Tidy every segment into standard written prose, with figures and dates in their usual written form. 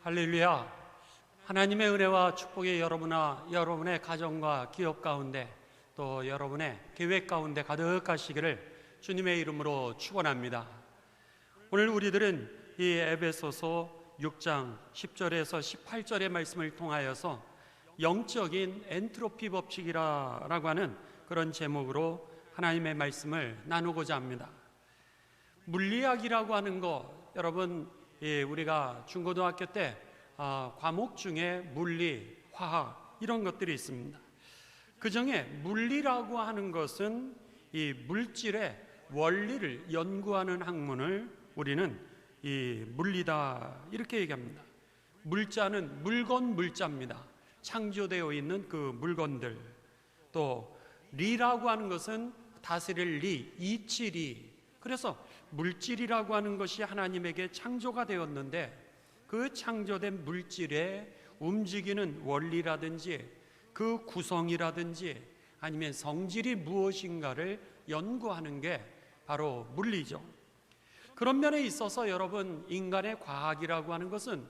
할렐루야. 하나님의 은혜와 축복이 여러분의 가정과 기업 가운데 또 여러분의 계획 가운데 가득하시기를 주님의 이름으로 축원합니다. 오늘 우리들은 이 에베소서 6장 10절에서 18절의 말씀을 통하여서 영적인 엔트로피 법칙이라고 하는 그런 제목으로 하나님의 말씀을 나누고자 합니다. 물리학이라고 하는 거, 여러분 우리가 중고등학교 때 과목 중에 물리, 화학 이런 것들이 있습니다. 그 중에 물리라고 하는 것은 이 물질의 원리를 연구하는 학문을 우리는 이 물리다 이렇게 얘기합니다. 물자는 물건 물자입니다. 창조되어 있는 그 물건들. 또 리라고 하는 것은 다스릴 리, 이치리. 그래서 물질이라고 하는 것이 하나님에게 창조가 되었는데 그 창조된 물질의 움직이는 원리라든지 그 구성이라든지 아니면 성질이 무엇인가를 연구하는 게 바로 물리죠. 그런 면에 있어서 여러분, 인간의 과학이라고 하는 것은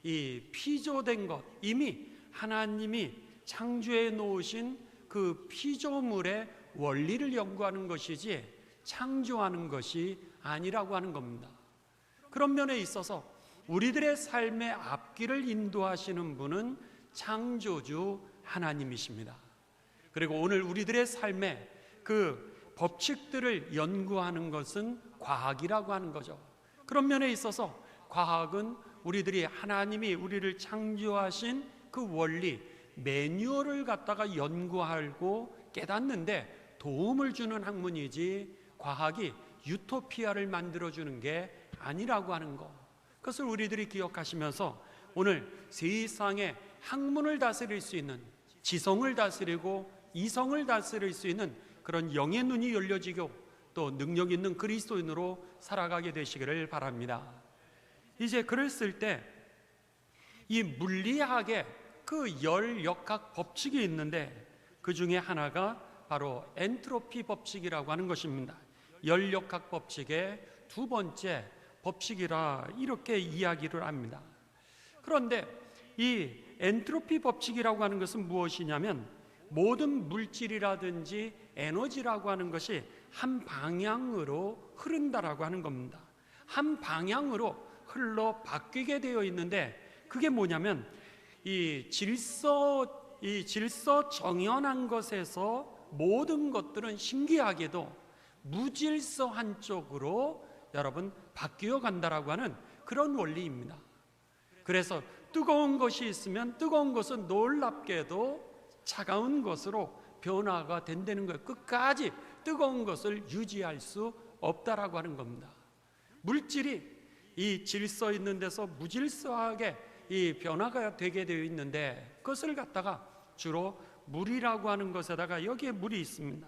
이 피조된 것, 이미 하나님이 창조해 놓으신 그 피조물의 원리를 연구하는 것이지 창조하는 것이 아니라고 하는 겁니다. 그런 면에 있어서 우리들의 삶의 앞길을 인도하시는 분은 창조주 하나님이십니다. 그리고 오늘 우리들의 삶의 그 법칙들을 연구하는 것은 과학이라고 하는 거죠. 그런 면에 있어서 과학은 우리들이 하나님이 우리를 창조하신 그 원리, 매뉴얼을 갖다가 연구하고 깨닫는데 도움을 주는 학문이지 과학이 유토피아를 만들어주는 게 아니라고 하는 것, 그것을 우리들이 기억하시면서 오늘 세상의 학문을 다스릴 수 있는, 지성을 다스리고 이성을 다스릴 수 있는 그런 영의 눈이 열려지고 또 능력 있는 그리스도인으로 살아가게 되시기를 바랍니다. 이제 그랬을 때 이 물리학의 그 열역학 법칙이 있는데 그 중에 하나가 바로 엔트로피 법칙이라고 하는 것입니다. 열역학 법칙의 두 번째 법칙이라 이렇게 이야기를 합니다. 그런데 이 엔트로피 법칙이라고 하는 것은 무엇이냐면 모든 물질이라든지 에너지라고 하는 것이 한 방향으로 흐른다라고 하는 겁니다. 한 방향으로 흘러 바뀌게 되어 있는데 그게 뭐냐면 이 질서 정연한 것에서 모든 것들은 신기하게도 무질서 한쪽으로 여러분 바뀌어 간다라고 하는 그런 원리입니다. 그래서 뜨거운 것이 있으면 뜨거운 것은 놀랍게도 차가운 것으로 변화가 된다는 거예요. 끝까지 뜨거운 것을 유지할 수 없다라고 하는 겁니다. 물질이 이 질서 있는 데서 무질서하게 이 변화가 되게 되어 있는데 그것을 갖다가 주로 물이라고 하는 것에다가 여기에 물이 있습니다.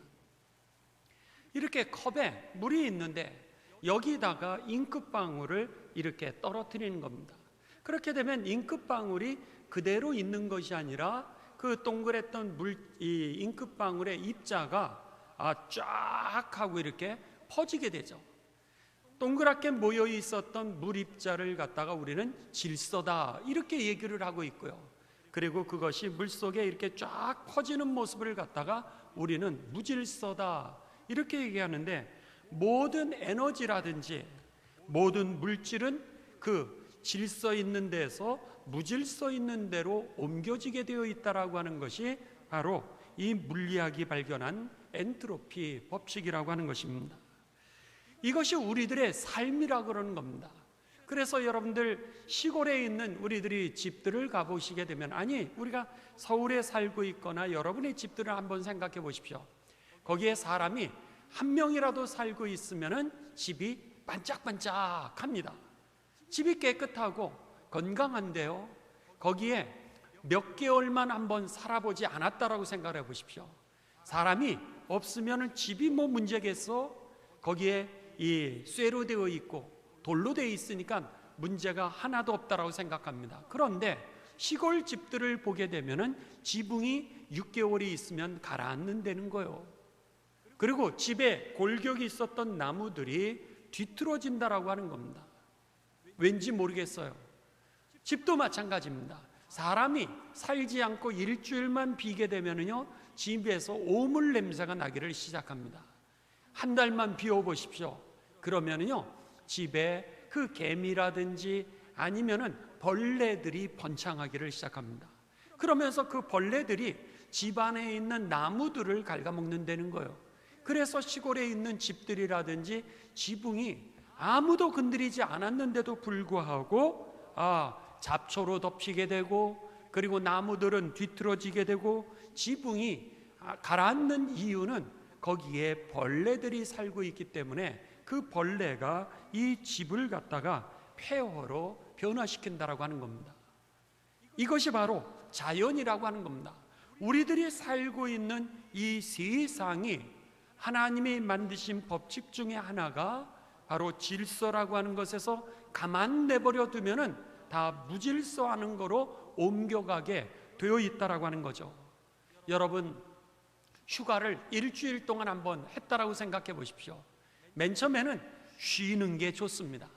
이렇게 컵에 물이 있는데 여기다가 잉크방울을 이렇게 떨어뜨리는 겁니다. 그렇게 되면 잉크방울이 그대로 있는 것이 아니라 그 동그랬던 이 잉크방울의 입자가 쫙 하고 이렇게 퍼지게 되죠. 동그랗게 모여 있었던 물 입자를 갖다가 우리는 질서다 이렇게 얘기를 하고 있고요. 그리고 그것이 물속에 이렇게 쫙 퍼지는 모습을 갖다가 우리는 무질서다 이렇게 얘기하는데 모든 에너지라든지 모든 물질은 그 질서 있는 데서 무질서 있는 데로 옮겨지게 되어 있다라고 하는 것이 바로 이 물리학이 발견한 엔트로피 법칙이라고 하는 것입니다. 이것이 우리들의 삶이라고 그러는 겁니다. 그래서 여러분들 시골에 있는 우리들이 집들을 가보시게 되면, 아니 우리가 서울에 살고 있거나 여러분의 집들을 한번 생각해 보십시오. 거기에 사람이 한 명이라도 살고 있으면 집이 반짝반짝합니다. 집이 깨끗하고 건강한데요, 거기에 몇 개월만 한번 살아보지 않았다라고 생각해 보십시오. 사람이 없으면 집이 뭐 문제겠어? 거기에 이 쇠로 되어 있고 돌로 되어 있으니까 문제가 하나도 없다라고 생각합니다. 그런데 시골 집들을 보게 되면은 지붕이 6개월이 있으면 가라앉는다는 거예요. 그리고 집에 골격이 있었던 나무들이 뒤틀어진다라고 하는 겁니다. 왠지 모르겠어요. 집도 마찬가지입니다. 사람이 살지 않고 일주일만 비게 되면요, 집에서 오물 냄새가 나기를 시작합니다. 한 달만 비워보십시오. 그러면요, 집에 그 개미라든지 아니면은 벌레들이 번창하기를 시작합니다. 그러면서 그 벌레들이 집 안에 있는 나무들을 갉아먹는다는 거예요. 그래서 시골에 있는 집들이라든지 지붕이 아무도 건드리지 않았는데도 불구하고 잡초로 덮이게 되고, 그리고 나무들은 뒤틀어지게 되고, 지붕이 가라앉는 이유는 거기에 벌레들이 살고 있기 때문에 그 벌레가 이 집을 갖다가 폐허로 변화시킨다라고 하는 겁니다. 이것이 바로 자연이라고 하는 겁니다. 우리들이 살고 있는 이 세상이 하나님이 만드신 법칙 중에 하나가 바로 질서라고 하는 것에서 가만 내버려 두면은 다 무질서하는 거로 옮겨가게 되어 있다라고 하는 거죠. 여러분, 휴가를 일주일 동안 한번 했다라고 생각해 보십시오. 맨 처음에는 쉬는 게 좋습니다.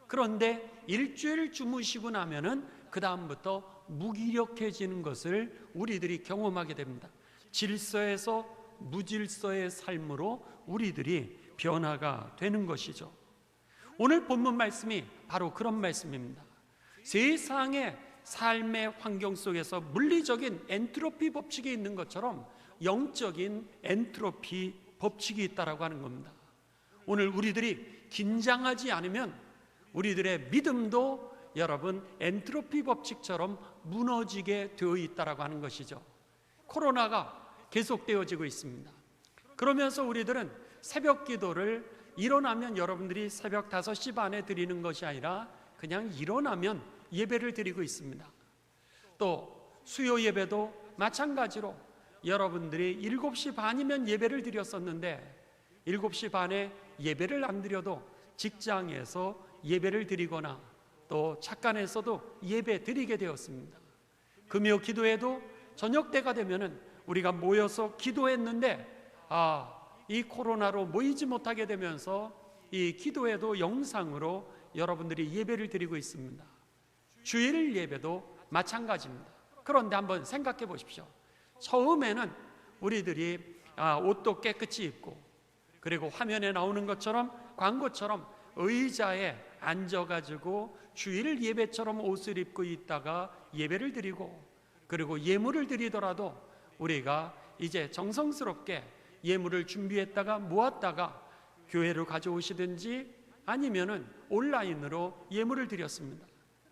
그런데 일주일 주무시고 나면은 그 다음부터 무기력해지는 것을 우리들이 경험하게 됩니다. 질서에서 무질서의 삶으로 우리들이 변화가 되는 것이죠. 오늘 본문 말씀이 바로 그런 말씀입니다. 세상의 삶의 환경 속에서 물리적인 엔트로피 법칙이 있는 것처럼 영적인 엔트로피 법칙이 있다라고 하는 겁니다. 오늘 우리들이 긴장하지 않으면 우리들의 믿음도 여러분 엔트로피 법칙처럼 무너지게 되어 있다라고 하는 것이죠. 코로나가 계속되어지고 있습니다. 그러면서 우리들은 새벽 기도를 일어나면 여러분들이 새벽 5시 반에 드리는 것이 아니라 그냥 일어나면 예배를 드리고 있습니다. 또 수요 예배도 마찬가지로 여러분들이 7시 반이면 예배를 드렸었는데 7시 반에 예배를 안 드려도 직장에서 예배를 드리거나 또 착간에서도 예배 드리게 되었습니다. 금요 기도회도 저녁 때가 되면은 우리가 모여서 기도했는데 이 코로나로 모이지 못하게 되면서 이 기도회도 영상으로 여러분들이 예배를 드리고 있습니다. 주일 예배도 마찬가지입니다. 그런데 한번 생각해 보십시오. 처음에는 우리들이 옷도 깨끗이 입고, 그리고 화면에 나오는 것처럼 광고처럼 의자에 앉아가지고 주일 예배처럼 옷을 입고 있다가 예배를 드리고, 그리고 예물을 드리더라도 우리가 이제 정성스럽게 예물을 준비했다가 모았다가 교회로 가져오시든지 아니면은 온라인으로 예물을 드렸습니다.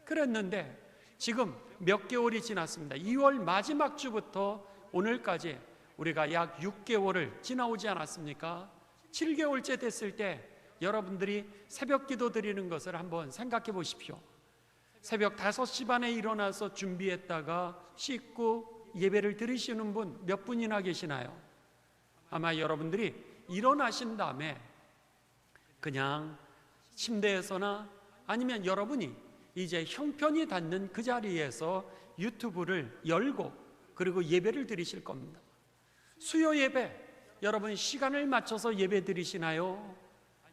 그랬는데 지금 몇 개월이 지났습니다. 2월 마지막 주부터 오늘까지 우리가 약 6개월을 지나오지 않았습니까? 7개월째 됐을 때 여러분들이 새벽 기도 드리는 것을 한번 생각해 보십시오. 새벽 5시 반에 일어나서 준비했다가 씻고 예배를 드리시는 분 몇 분이나 계시나요? 아마 여러분들이 일어나신 다음에 그냥 침대에서나 아니면 여러분이 이제 형편이 닿는 그 자리에서 유튜브를 열고 그리고 예배를 드리실 겁니다. 수요 예배, 여러분 시간을 맞춰서 예배 드리시나요?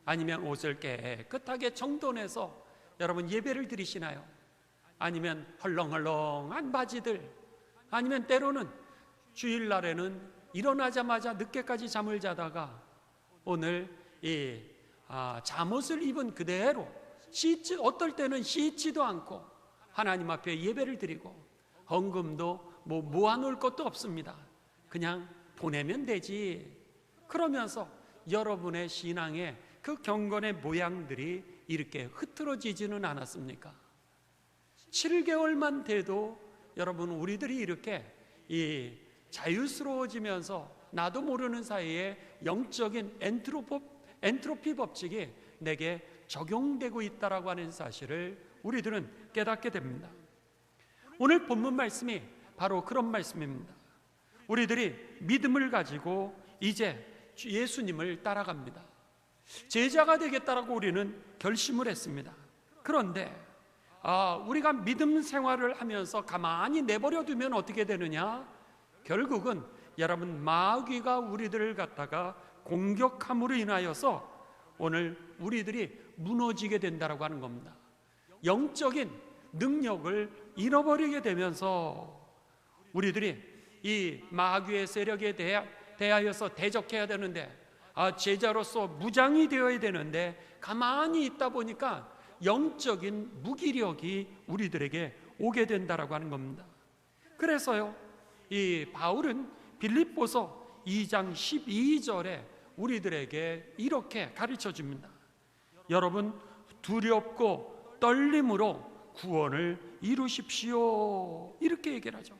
아니면 옷을 깨끗하게 정돈해서 여러분 예배를 드리시나요? 아니면 헐렁헐렁한 바지들, 아니면 때로는 주일날에는 일어나자마자 늦게까지 잠을 자다가 오늘 이 잠옷을 입은 그대로 어떨 때는 씻지도 않고 하나님 앞에 예배를 드리고 헌금도 모아놓을 것도 없습니다. 그냥 보내면 되지. 그러면서 여러분의 신앙의 그 경건의 모양들이 이렇게 흐트러지지는 않았습니까? 7개월만 돼도 여러분 우리들이 이렇게 이 자유스러워지면서 나도 모르는 사이에 영적인 엔트로피 법칙이 내게 적용되고 있다라고 하는 사실을 우리들은 깨닫게 됩니다. 오늘 본문 말씀이 바로 그런 말씀입니다. 우리들이 믿음을 가지고 이제 예수님을 따라갑니다. 제자가 되겠다라고 우리는 결심을 했습니다. 그런데 우리가 믿음 생활을 하면서 가만히 내버려 두면 어떻게 되느냐? 결국은 여러분 마귀가 우리들을 갖다가 공격함으로 인하여서 오늘 우리들이 무너지게 된다라고 하는 겁니다. 영적인 능력을 잃어버리게 되면서 우리들이 이 마귀의 세력에 대하여서 대적해야 되는데, 제자로서 무장이 되어야 되는데 가만히 있다 보니까 영적인 무기력이 우리들에게 오게 된다라고 하는 겁니다. 그래서요, 이 바울은 빌립보서 2장 12절에 우리들에게 이렇게 가르쳐 줍니다. 여러분, 두렵고 떨림으로 구원을 이루십시오. 이렇게 얘기를 하죠.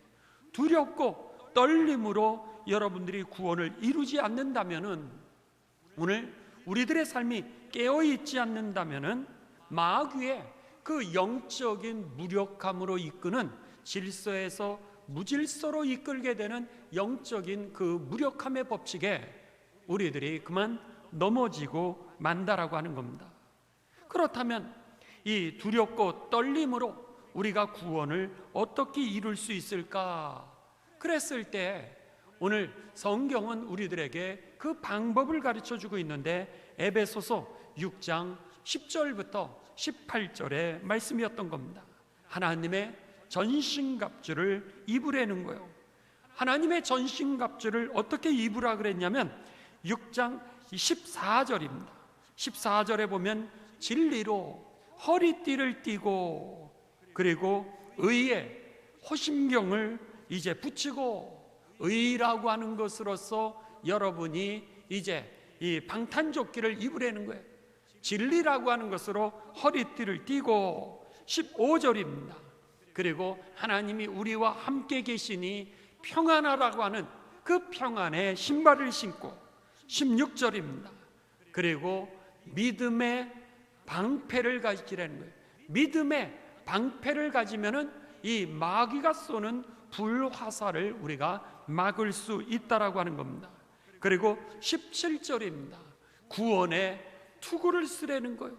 두렵고 떨림으로 여러분들이 구원을 이루지 않는다면은, 오늘 우리들의 삶이 깨어있지 않는다면은 마귀의 그 영적인 무력함으로 이끄는 질서에서 무질서로 이끌게 되는 영적인 그 무력함의 법칙에 우리들이 그만 넘어지고 만다라고 하는 겁니다. 그렇다면 이 두렵고 떨림으로 우리가 구원을 어떻게 이룰 수 있을까? 그랬을 때 오늘 성경은 우리들에게 그 방법을 가르쳐 주고 있는데, 에베소서 6장 10절부터 18절의 말씀이었던 겁니다. 하나님의 전신갑주를 입으라는 거예요. 하나님의 전신갑주를 어떻게 입으라 그랬냐면 6장 14절입니다. 14절에 보면 진리로 허리띠를 띠고, 그리고 의의 호심경을 이제 붙이고, 의라고 하는 것으로서 여러분이 이제 이 방탄조끼를 입으라는 거예요. 진리라고 하는 것으로 허리띠를 띠고, 15절입니다. 그리고 하나님이 우리와 함께 계시니 평안하라고 하는 그 평안의 신발을 신고, 16절입니다. 그리고 믿음의 방패를 가지라는 거예요. 믿음의 방패를 가지면은 이 마귀가 쏘는 불화살을 우리가 막을 수 있다라고 하는 겁니다. 그리고 17절입니다. 구원의 투구를 쓰라는 거예요.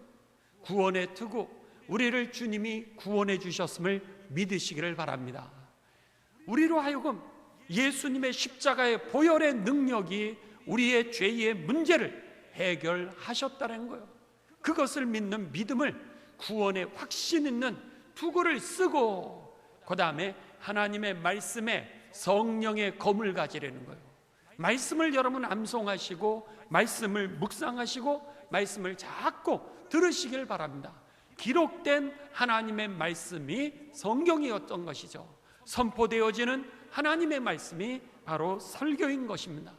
구원의 투구, 우리를 주님이 구원해 주셨음을 믿으시기를 바랍니다. 우리로 하여금 예수님의 십자가의 보혈의 능력이 우리의 죄의 문제를 해결하셨다는 거예요. 그것을 믿는 믿음을, 구원의 확신 있는 투구를 쓰고, 그 다음에 하나님의 말씀에 성령의 검을 가지라는 거예요. 말씀을 여러분 암송하시고, 말씀을 묵상하시고, 말씀을 자꾸 들으시길 바랍니다. 기록된 하나님의 말씀이 성경이었던 것이죠. 선포되어지는 하나님의 말씀이 바로 설교인 것입니다.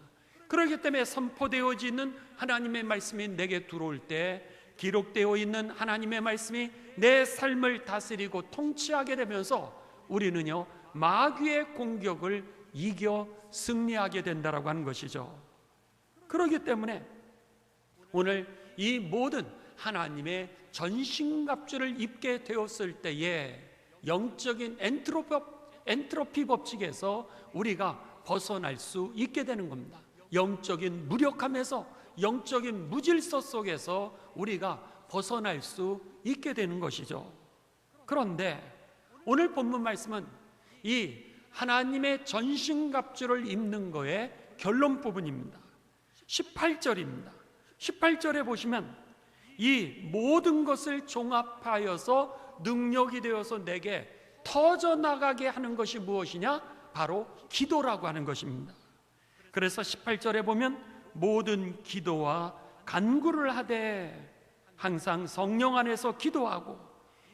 그렇기 때문에 선포되어지는 하나님의 말씀이 내게 들어올 때, 기록되어 있는 하나님의 말씀이 내 삶을 다스리고 통치하게 되면서 우리는요, 마귀의 공격을 이겨 승리하게 된다라고 하는 것이죠. 그렇기 때문에 오늘 이 모든 하나님의 전신갑주를 입게 되었을 때에 영적인 엔트로피 법칙에서 우리가 벗어날 수 있게 되는 겁니다. 영적인 무력함에서, 영적인 무질서 속에서 우리가 벗어날 수 있게 되는 것이죠. 그런데 오늘 본문 말씀은 이 하나님의 전신갑주를 입는 거의 결론 부분입니다. 18절입니다. 18절에 보시면 이 모든 것을 종합하여서 능력이 되어서 내게 터져나가게 하는 것이 무엇이냐? 바로 기도라고 하는 것입니다. 그래서 18절에 보면 모든 기도와 간구를 하되 항상 성령 안에서 기도하고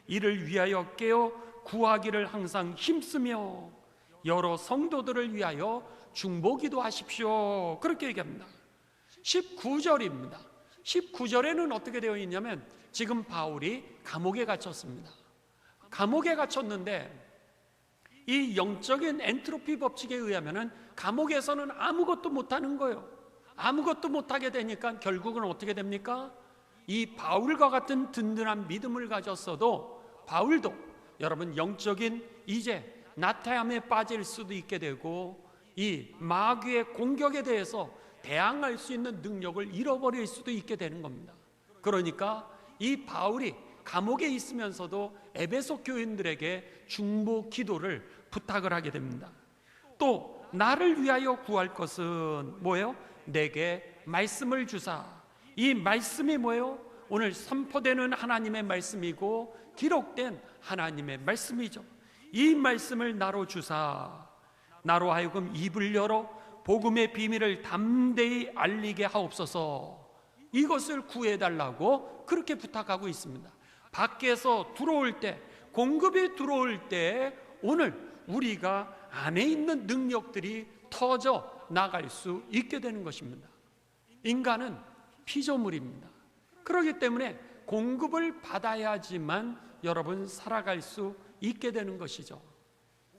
이를 위하여 깨어 구하기를 항상 힘쓰며 여러 성도들을 위하여 중보기도 하십시오. 그렇게 얘기합니다. 19절입니다. 19절에는 어떻게 되어 있냐면 지금 바울이 감옥에 갇혔습니다. 감옥에 갇혔는데 이 영적인 엔트로피 법칙에 의하면은 감옥에서는 아무것도 못하는 거예요. 아무것도 못하게 되니까 결국은 어떻게 됩니까? 이 바울과 같은 든든한 믿음을 가졌어도 바울도 여러분 영적인 이제 나태함에 빠질 수도 있게 되고 이 마귀의 공격에 대해서 대항할 수 있는 능력을 잃어버릴 수도 있게 되는 겁니다. 그러니까 이 바울이 감옥에 있으면서도 에베소 교인들에게 중보 기도를 부탁을 하게 됩니다. 또 나를 위하여 구할 것은 뭐예요? 내게 말씀을 주사. 이 말씀이 뭐예요? 오늘 선포되는 하나님의 말씀이고 기록된 하나님의 말씀이죠. 이 말씀을 나로 주사 나로 하여금 입을 열어 복음의 비밀을 담대히 알리게 하옵소서. 이것을 구해달라고 그렇게 부탁하고 있습니다. 밖에서 들어올 때, 공급이 들어올 때 오늘 우리가 안에 있는 능력들이 터져 나갈 수 있게 되는 것입니다. 인간은 피조물입니다. 그렇기 때문에 공급을 받아야지만 여러분 살아갈 수 있게 되는 것이죠.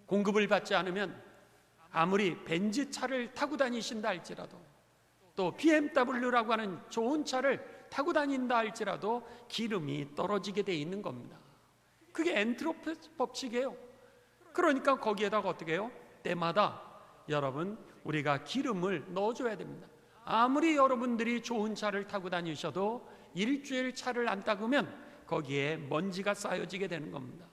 공급을 받지 않으면 아무리 벤츠 차를 타고 다니신다 할지라도, 또 BMW라고 하는 좋은 차를 타고 다닌다 할지라도 기름이 떨어지게 돼 있는 겁니다. 그게 엔트로피 법칙이에요. 그러니까 거기에다가 어떻게 해요? 때마다 여러분 우리가 기름을 넣어줘야 됩니다. 아무리 여러분들이 좋은 차를 타고 다니셔도 일주일 차를 안 닦으면 거기에 먼지가 쌓여지게 되는 겁니다.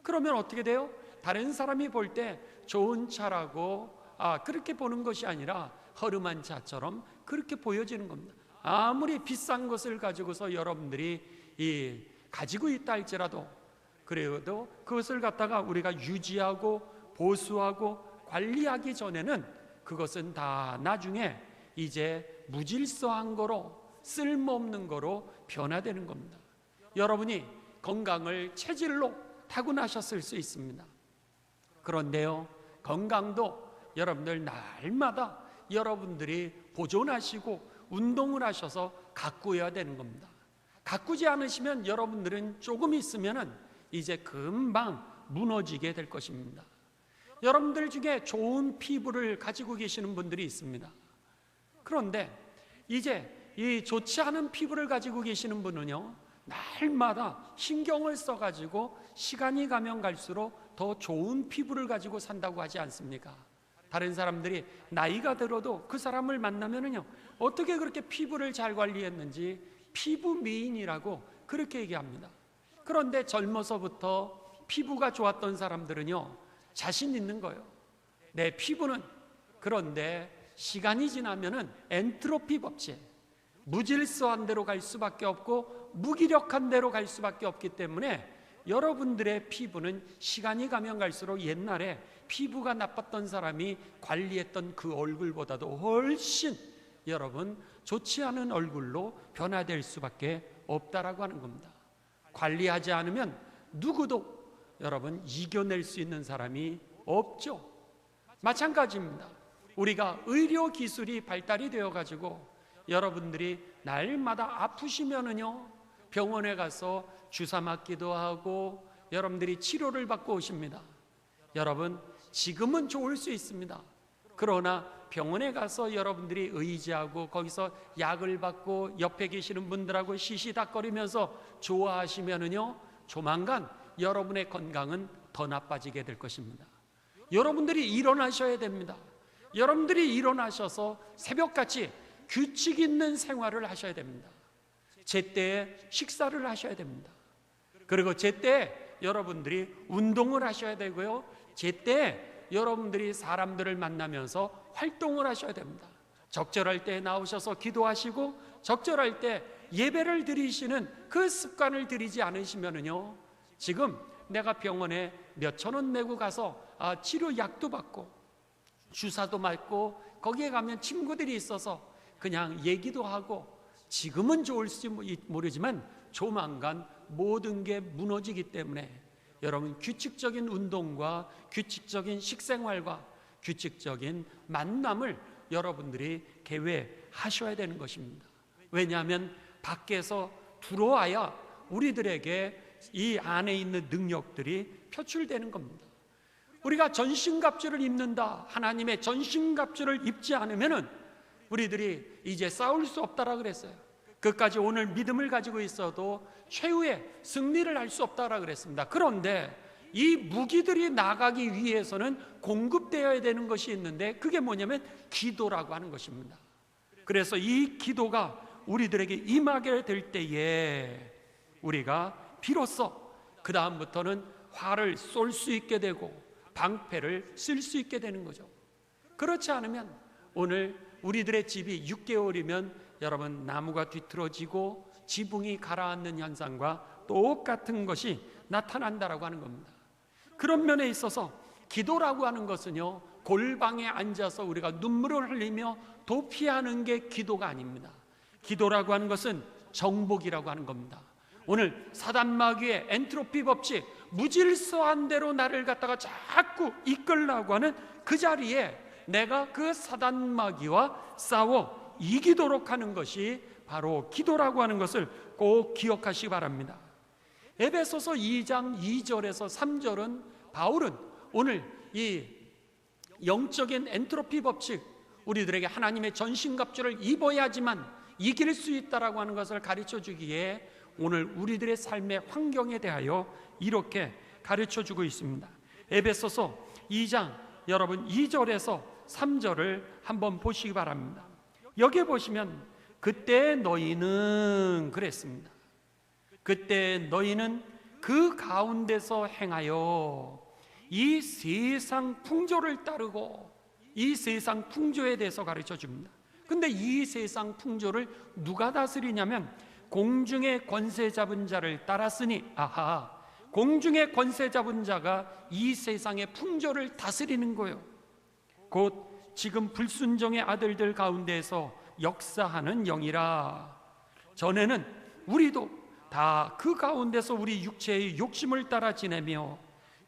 그러면 어떻게 돼요? 다른 사람이 볼 때 좋은 차라고 그렇게 보는 것이 아니라 허름한 차처럼 그렇게 보여지는 겁니다. 아무리 비싼 것을 가지고서 여러분들이 가지고 있다 할지라도, 그래도 그것을 갖다가 우리가 유지하고 보수하고 관리하기 전에는 그것은 다 나중에 이제 무질서한 거로, 쓸모없는 거로 변화되는 겁니다. 여러분이 건강을 체질로 타고나셨을 수 있습니다. 그런데요, 건강도 여러분들 날마다 여러분들이 보존하시고 운동을 하셔서 가꾸어야 되는 겁니다. 가꾸지 않으시면 여러분들은 조금 있으면은 이제 금방 무너지게 될 것입니다. 여러분들 중에 좋은 피부를 가지고 계시는 분들이 있습니다. 그런데 이제 이 좋지 않은 피부를 가지고 계시는 분은요, 날마다 신경을 써가지고 시간이 가면 갈수록 더 좋은 피부를 가지고 산다고 하지 않습니까? 다른 사람들이 나이가 들어도 그 사람을 만나면은요, 어떻게 그렇게 피부를 잘 관리했는지 피부 미인이라고 그렇게 얘기합니다. 그런데 젊어서부터 피부가 좋았던 사람들은요, 자신 있는 거예요. 내 피부는, 그런데 시간이 지나면은 엔트로피 법칙, 무질서한 데로 갈 수밖에 없고 무기력한 데로 갈 수밖에 없기 때문에 여러분들의 피부는 시간이 가면 갈수록 옛날에 피부가 나빴던 사람이 관리했던 그 얼굴보다도 훨씬 여러분 좋지 않은 얼굴로 변화될 수밖에 없다라고 하는 겁니다. 관리하지 않으면 누구도 여러분 이겨낼 수 있는 사람이 없죠. 마찬가지입니다. 우리가 의료 기술이 발달이 되어 가지고 여러분들이 날마다 아프시면은요, 병원에 가서 주사 맞기도 하고 여러분들이 치료를 받고 오십니다. 여러분, 지금은 좋을 수 있습니다. 그러나 병원에 가서 여러분들이 의지하고 거기서 약을 받고 옆에 계시는 분들하고 시시닥거리면서 좋아하시면은요, 조만간 여러분의 건강은 더 나빠지게 될 것입니다. 여러분들이 일어나셔야 됩니다. 여러분들이 일어나셔서 새벽같이 규칙 있는 생활을 하셔야 됩니다. 제때에 식사를 하셔야 됩니다. 그리고 제때에 여러분들이 운동을 하셔야 되고요, 제때에 여러분들이 사람들을 만나면서 활동을 하셔야 됩니다. 적절할 때 나오셔서 기도하시고 적절할 때 예배를 드리시는 그 습관을 들이지 않으시면은요, 지금 내가 병원에 몇천 원 내고 가서 치료약도 받고 주사도 맞고 거기에 가면 친구들이 있어서 그냥 얘기도 하고 지금은 좋을지 모르지만 조만간 모든 게 무너지기 때문에 여러분 규칙적인 운동과 규칙적인 식생활과 규칙적인 만남을 여러분들이 계획하셔야 되는 것입니다. 왜냐하면 밖에서 들어와야 우리들에게 이 안에 있는 능력들이 표출되는 겁니다. 우리가 전신갑주를 입는다, 하나님의 전신갑주를 입지 않으면은 우리들이 이제 싸울 수 없다라 그랬어요. 그까지 오늘 믿음을 가지고 있어도 최후의 승리를 할 수 없다라 그랬습니다. 그런데 이 무기들이 나가기 위해서는 공급되어야 되는 것이 있는데 그게 뭐냐면 기도라고 하는 것입니다. 그래서 이 기도가 우리들에게 임하게 될 때에 우리가 비로소 그 다음부터는 활을 쏠 수 있게 되고 방패를 쓸 수 있게 되는 거죠. 그렇지 않으면 오늘 우리들의 집이 6개월이면 여러분 나무가 뒤틀어지고 지붕이 가라앉는 현상과 똑같은 것이 나타난다라고 하는 겁니다. 그런 면에 있어서 기도라고 하는 것은요, 골방에 앉아서 우리가 눈물을 흘리며 도피하는 게 기도가 아닙니다. 기도라고 하는 것은 정복이라고 하는 겁니다. 오늘 사단마귀의 엔트로피 법칙, 무질서한 대로 나를 갖다가 자꾸 이끌라고 하는 그 자리에 내가 그 사단마귀와 싸워 이기도록 하는 것이 바로 기도라고 하는 것을 꼭 기억하시기 바랍니다. 에베소서 2장 2절에서 3절은 바울은 오늘 이 영적인 엔트로피 법칙, 우리들에게 하나님의 전신갑주를 입어야지만 이길 수 있다라고 하는 것을 가르쳐 주기에 오늘 우리들의 삶의 환경에 대하여 이렇게 가르쳐 주고 있습니다. 에베소서 2장 여러분 2절에서 3절을 한번 보시기 바랍니다. 여기에 보시면 그때 너희는 그랬습니다. 그때 너희는 그 가운데서 행하여 이 세상 풍조를 따르고, 이 세상 풍조에 대해서 가르쳐 줍니다. 근데 이 세상 풍조를 누가 다스리냐면 공중의 권세 잡은 자를 따랐으니, 아하, 공중의 권세 잡은 자가 이 세상의 풍조를 다스리는 거예요. 곧 지금 불순종의 아들들 가운데에서 역사하는 영이라. 전에는 우리도 다 그 가운데서 우리 육체의 욕심을 따라 지내며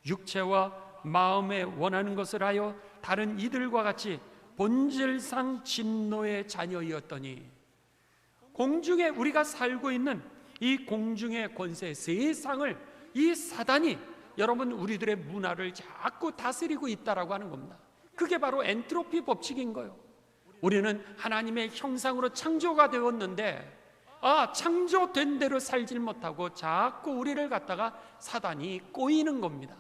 육체와 마음에 원하는 것을 하여 다른 이들과 같이 본질상 진노의 자녀이었더니, 공중에 우리가 살고 있는 이 공중의 권세, 세상을 이 사단이 여러분 우리들의 문화를 자꾸 다스리고 있다라고 하는 겁니다. 그게 바로 엔트로피 법칙인 거예요. 우리는 하나님의 형상으로 창조가 되었는데 창조된 대로 살질 못하고 자꾸 우리를 갖다가 사단이 꼬이는 겁니다.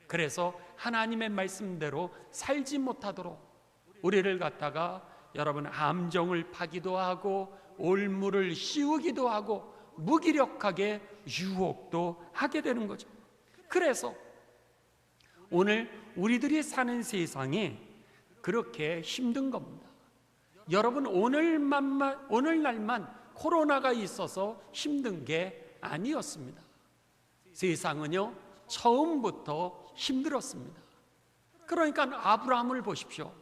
그래서 하나님의 말씀대로 살지 못하도록 우리를 갖다가 여러분 함정을 파기도 하고 올무를 씌우기도 하고 무기력하게 유혹도 하게 되는 거죠. 그래서 오늘 우리들이 사는 세상이 그렇게 힘든 겁니다. 여러분 오늘날만 코로나가 있어서 힘든 게 아니었습니다. 세상은요 처음부터 힘들었습니다. 그러니까 아브라함을 보십시오.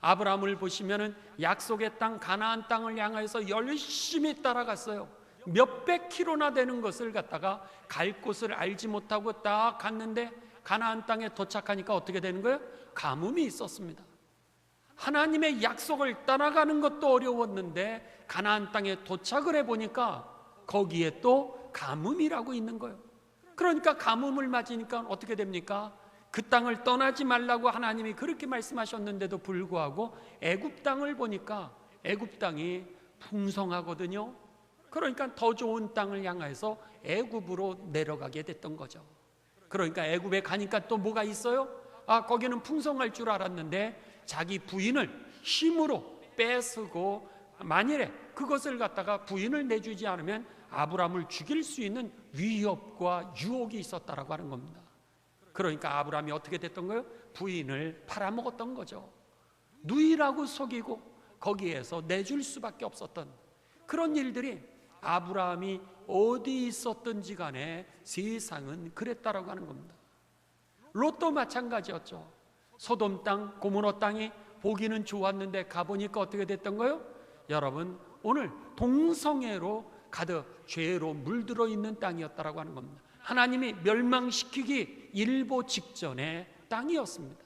아브라함을 보시면은 약속의 땅 가나안 땅을 향해서 열심히 따라갔어요. 몇백 킬로나 되는 것을 갖다가 갈 곳을 알지 못하고 딱 갔는데 가나안 땅에 도착하니까 어떻게 되는 거예요? 가뭄이 있었습니다. 하나님의 약속을 따라가는 것도 어려웠는데 가나안 땅에 도착을 해보니까 거기에 또 가뭄이라고 있는 거예요. 그러니까 가뭄을 맞으니까 어떻게 됩니까? 그 땅을 떠나지 말라고 하나님이 그렇게 말씀하셨는데도 불구하고 애굽 땅을 보니까 애굽 땅이 풍성하거든요. 그러니까 더 좋은 땅을 향해서 애굽으로 내려가게 됐던 거죠. 그러니까 애굽에 가니까 또 뭐가 있어요? 거기는 풍성할 줄 알았는데 자기 부인을 힘으로 뺏고 만일에 그것을 갖다가 부인을 내주지 않으면 아브라함을 죽일 수 있는 위협과 유혹이 있었다라고 하는 겁니다. 그러니까 아브라함이 어떻게 됐던 거예요? 부인을 팔아먹었던 거죠. 누이라고 속이고 거기에서 내줄 수밖에 없었던 그런 일들이 아브라함이 어디 있었든지 간에 세상은 그랬다라고 하는 겁니다. 롯도 마찬가지였죠. 소돔 땅, 고모노 땅이 보기는 좋았는데 가보니까 어떻게 됐던 거예요? 여러분 오늘 동성애로 가득 죄로 물들어 있는 땅이었다라고 하는 겁니다. 하나님이 멸망시키기 일보 직전의 땅이었습니다.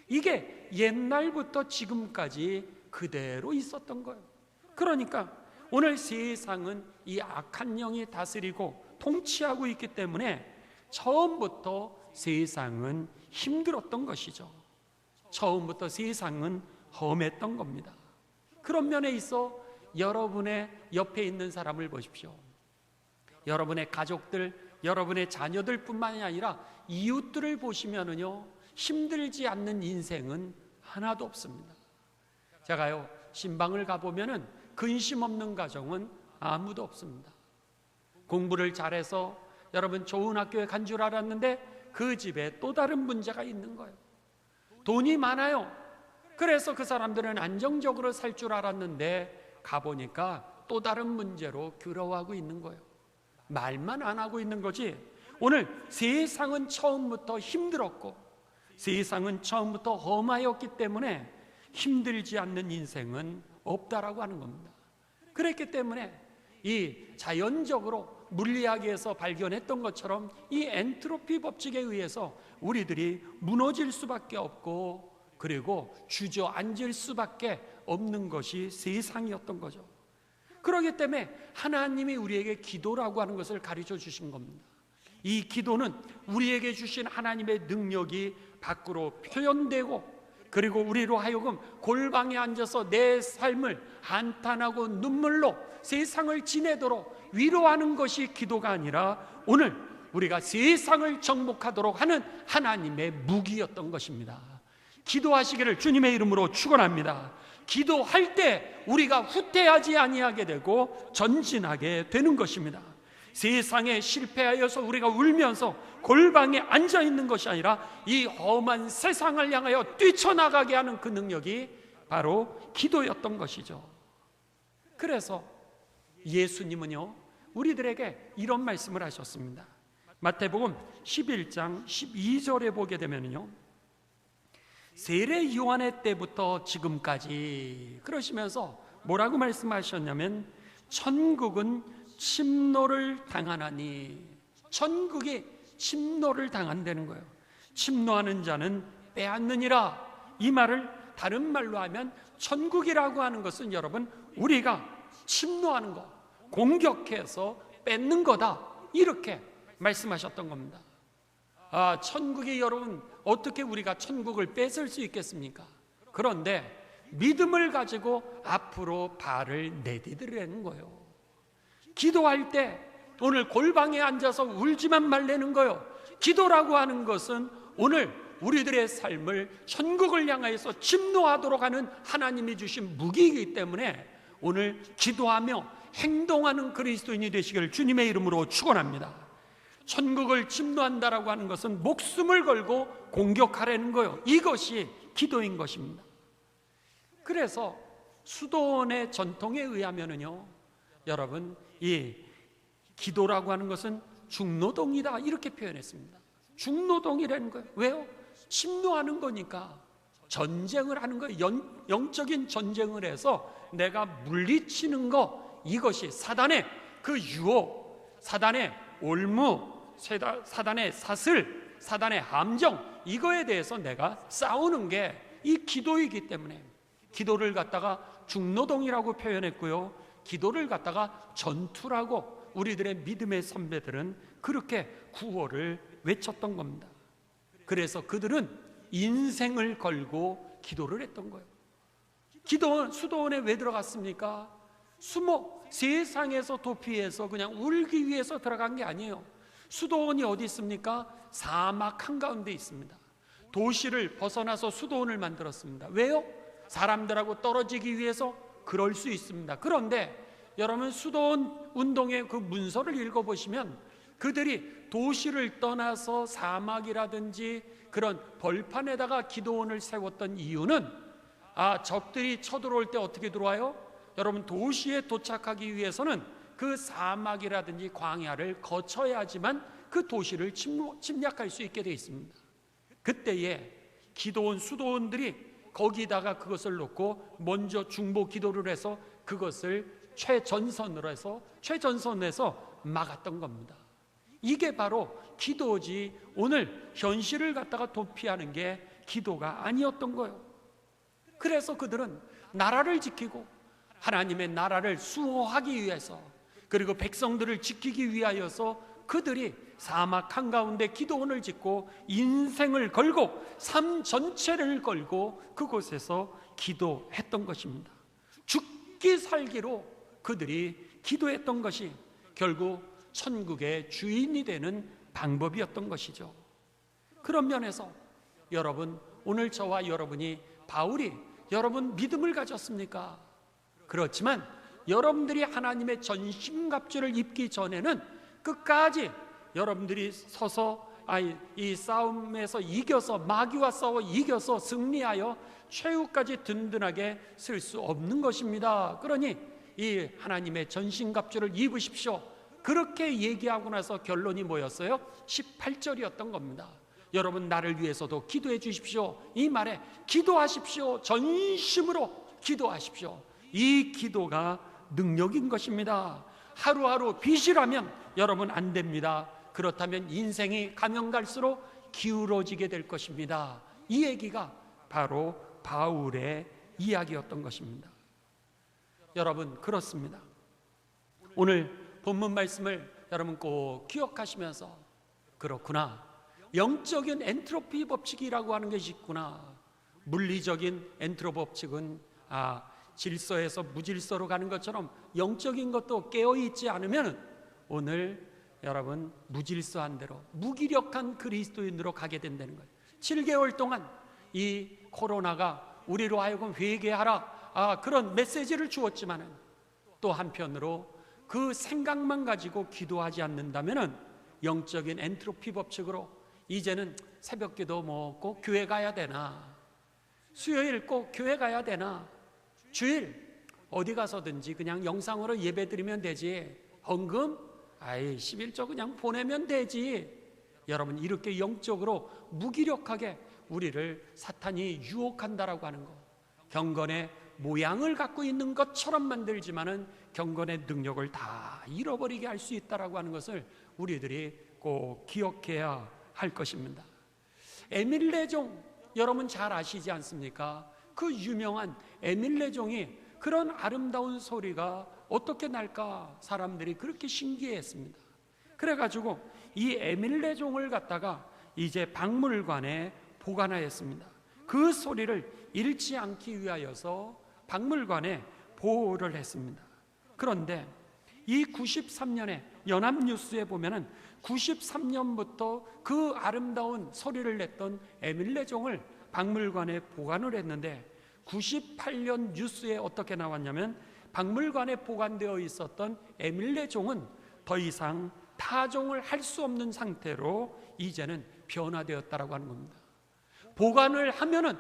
이게 옛날부터 지금까지 그대로 있었던 거예요. 그러니까 오늘 세상은 이 악한 영이 다스리고 통치하고 있기 때문에 처음부터 세상은 힘들었던 것이죠. 처음부터 세상은 험했던 겁니다. 그런 면에 있어 여러분의 옆에 있는 사람을 보십시오. 여러분의 가족들, 여러분의 자녀들 뿐만이 아니라 이웃들을 보시면은요 힘들지 않는 인생은 하나도 없습니다. 제가요 신방을 가보면은 근심 없는 가정은 아무도 없습니다. 공부를 잘해서 여러분 좋은 학교에 간 줄 알았는데 그 집에 또 다른 문제가 있는 거예요. 돈이 많아요. 그래서 그 사람들은 안정적으로 살 줄 알았는데 가보니까 또 다른 문제로 괴로워하고 있는 거예요. 말만 안 하고 있는 거지 오늘 세상은 처음부터 힘들었고 세상은 처음부터 험하였기 때문에 힘들지 않는 인생은 없다라고 하는 겁니다. 그랬기 때문에 이 자연적으로 물리학에서 발견했던 것처럼 이 엔트로피 법칙에 의해서 우리들이 무너질 수밖에 없고 그리고 주저앉을 수밖에 없는 것이 세상이었던 거죠. 그렇기 때문에 하나님이 우리에게 기도라고 하는 것을 가르쳐 주신 겁니다. 이 기도는 우리에게 주신 하나님의 능력이 밖으로 표현되고 그리고 우리로 하여금 골방에 앉아서 내 삶을 한탄하고 눈물로 세상을 지내도록 위로하는 것이 기도가 아니라 오늘 우리가 세상을 정복하도록 하는 하나님의 무기였던 것입니다. 기도하시기를 주님의 이름으로 축원합니다. 기도할 때 우리가 후퇴하지 아니하게 되고 전진하게 되는 것입니다. 세상에 실패하여서 우리가 울면서 골방에 앉아 있는 것이 아니라 이 험한 세상을 향하여 뛰쳐나가게 하는 그 능력이 바로 기도였던 것이죠. 그래서 예수님은요 우리들에게 이런 말씀을 하셨습니다. 마태복음 11장 12절에 보게 되면요 세례 요한의 때부터 지금까지 그러시면서 뭐라고 말씀하셨냐면 천국은 침노를 당하나니, 천국이 침노를 당한다는 거예요. 침노하는 자는 빼앗느니라. 이 말을 다른 말로 하면 천국이라고 하는 것은 여러분 우리가 침노하는 것, 공격해서 뺏는 거다 이렇게 말씀하셨던 겁니다. 천국이 여러분 어떻게 우리가 천국을 뺏을 수 있겠습니까? 그런데 믿음을 가지고 앞으로 발을 내디디려는 거예요. 기도할 때 오늘 골방에 앉아서 울지만 말라는 거예요. 기도라고 하는 것은 오늘 우리들의 삶을 천국을 향해서 침노하도록 하는 하나님이 주신 무기이기 때문에 오늘 기도하며 행동하는 그리스도인이 되시기를 주님의 이름으로 축원합니다. 천국을 침노한다라고 하는 것은 목숨을 걸고 공격하라는 거예요. 이것이 기도인 것입니다. 그래서 수도원의 전통에 의하면은요 여러분 이 기도라고 하는 것은 중노동이다 이렇게 표현했습니다. 중노동이라는 거예요. 왜요? 침노하는 거니까 전쟁을 하는 거예요. 영적인 전쟁을 해서 내가 물리치는 거, 이것이 사단의 그 유혹, 사단의 올무, 사단의 사슬, 사단의 함정, 이거에 대해서 내가 싸우는 게 이 기도이기 때문에 기도를 갖다가 중노동이라고 표현했고요, 기도를 갖다가 전투라고 우리들의 믿음의 선배들은 그렇게 구호를 외쳤던 겁니다. 그래서 그들은 인생을 걸고 기도를 했던 거예요. 기도원, 수도원에 왜 들어갔습니까? 세상에서 도피해서 그냥 울기 위해서 들어간 게 아니에요. 수도원이 어디 있습니까? 사막 한가운데 있습니다. 도시를 벗어나서 수도원을 만들었습니다. 왜요? 사람들하고 떨어지기 위해서. 그럴 수 있습니다. 그런데 여러분 수도원 운동의 그 문서를 읽어보시면 그들이 도시를 떠나서 사막이라든지 그런 벌판에다가 기도원을 세웠던 이유는 적들이 쳐들어올 때 어떻게 들어와요? 여러분 도시에 도착하기 위해서는 그 사막이라든지 광야를 거쳐야지만 그 도시를 침략할 수 있게 되어 있습니다. 그때에 기도원 수도원들이 거기다가 그것을 놓고 먼저 중보 기도를 해서 그것을 최전선에서 막았던 겁니다. 이게 바로 기도지 오늘 현실을 갖다가 도피하는 게 기도가 아니었던 거예요. 그래서 그들은 나라를 지키고 하나님의 나라를 수호하기 위해서 그리고 백성들을 지키기 위하여서 그들이 사막 한가운데 기도원을 짓고 인생을 걸고 삶 전체를 걸고 그곳에서 기도했던 것입니다. 죽기 살기로 그들이 기도했던 것이 결국 천국의 주인이 되는 방법이었던 것이죠. 그런 면에서 여러분 오늘 저와 여러분이 바울이 여러분 믿음을 가졌습니까? 그렇지만 여러분들이 하나님의 전신갑주를 입기 전에는 끝까지 여러분들이 서서 이 싸움에서 이겨서 마귀와 싸워 이겨서 승리하여 최후까지 든든하게 쓸 수 없는 것입니다. 그러니 이 하나님의 전신갑주를 입으십시오. 그렇게 얘기하고 나서 결론이 뭐였어요? 18절이었던 겁니다. 여러분, 나를 위해서도 기도해 주십시오. 이 말에 기도하십시오. 전심으로 기도하십시오. 이 기도가 능력인 것입니다. 하루하루 빚이라면 여러분 안 됩니다. 그렇다면 인생이 가면 갈수록 기울어지게 될 것입니다. 이 얘기가 바로 바울의 이야기였던 것입니다. 여러분, 그렇습니다. 오늘 본문 말씀을 여러분 꼭 기억하시면서, 그렇구나, 영적인 엔트로피 법칙이라고 하는 것이 있구나. 물리적인 엔트로피 법칙은 질서에서 무질서로 가는 것처럼 영적인 것도 깨어있지 않으면 오늘 여러분 무질서한 대로 무기력한 그리스도인으로 가게 된다는 거예요. 7개월 동안 이 코로나가 우리로 하여금 회개하라, 그런 메시지를 주었지만 또 한편으로 그 생각만 가지고 기도하지 않는다면 영적인 엔트로피 법칙으로 이제는 새벽기도 꼭 교회 가야 되나, 수요일 꼭 교회 가야 되나, 주일 어디 가서든지 그냥 영상으로 예배드리면 되지, 헌금 11조 그냥 보내면 되지. 여러분, 이렇게 영적으로 무기력하게 우리를 사탄이 유혹한다라고 하는 거, 경건의 모양을 갖고 있는 것처럼 만들지만은 경건의 능력을 다 잃어버리게 할 수 있다라고 하는 것을 우리들이 꼭 기억해야 할 것입니다. 에밀 레종, 여러분 잘 아시지 않습니까? 그 유명한 에밀 레종이 그런 아름다운 소리가 어떻게 날까 사람들이 그렇게 신기해했습니다. 그래가지고 이 에밀 레종을 갖다가 이제 박물관에 보관하였습니다. 그 소리를 잃지 않기 위하여서 박물관에 보호를 했습니다. 그런데 이 93년에 연합뉴스에 보면은 93년부터 그 아름다운 소리를 냈던 에밀 레종을 박물관에 보관을 했는데 98년 뉴스에 어떻게 나왔냐면 박물관에 보관되어 있었던 에밀 레종은 더 이상 타종을 할 수 없는 상태로 이제는 변화되었다라고 하는 겁니다. 보관을 하면은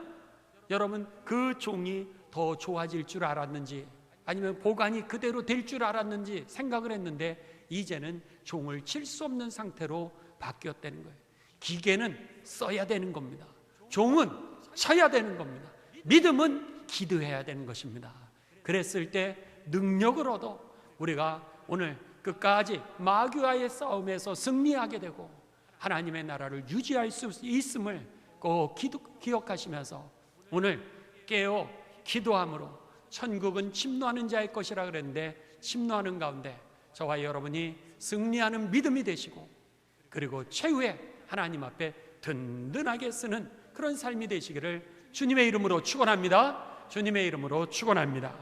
여러분 그 종이 더 좋아질 줄 알았는지 아니면 보관이 그대로 될 줄 알았는지 생각을 했는데 이제는 종을 칠 수 없는 상태로 바뀌었다는 거예요. 기계는 써야 되는 겁니다. 종은 쳐야 되는 겁니다. 믿음은 기도해야 되는 것입니다. 그랬을 때 능력을 얻어 우리가 오늘 끝까지 마귀와의 싸움에서 승리하게 되고 하나님의 나라를 유지할 수 있음을 꼭 기억하시면서 오늘 깨어 기도함으로 천국은 침노하는 자의 것이라 그랬는데 침노하는 가운데 저와 여러분이 승리하는 믿음이 되시고 그리고 최후의 하나님 앞에 든든하게 쓰는 그런 삶이 되시기를 주님의 이름으로 축원합니다. 주님의 이름으로 축원합니다.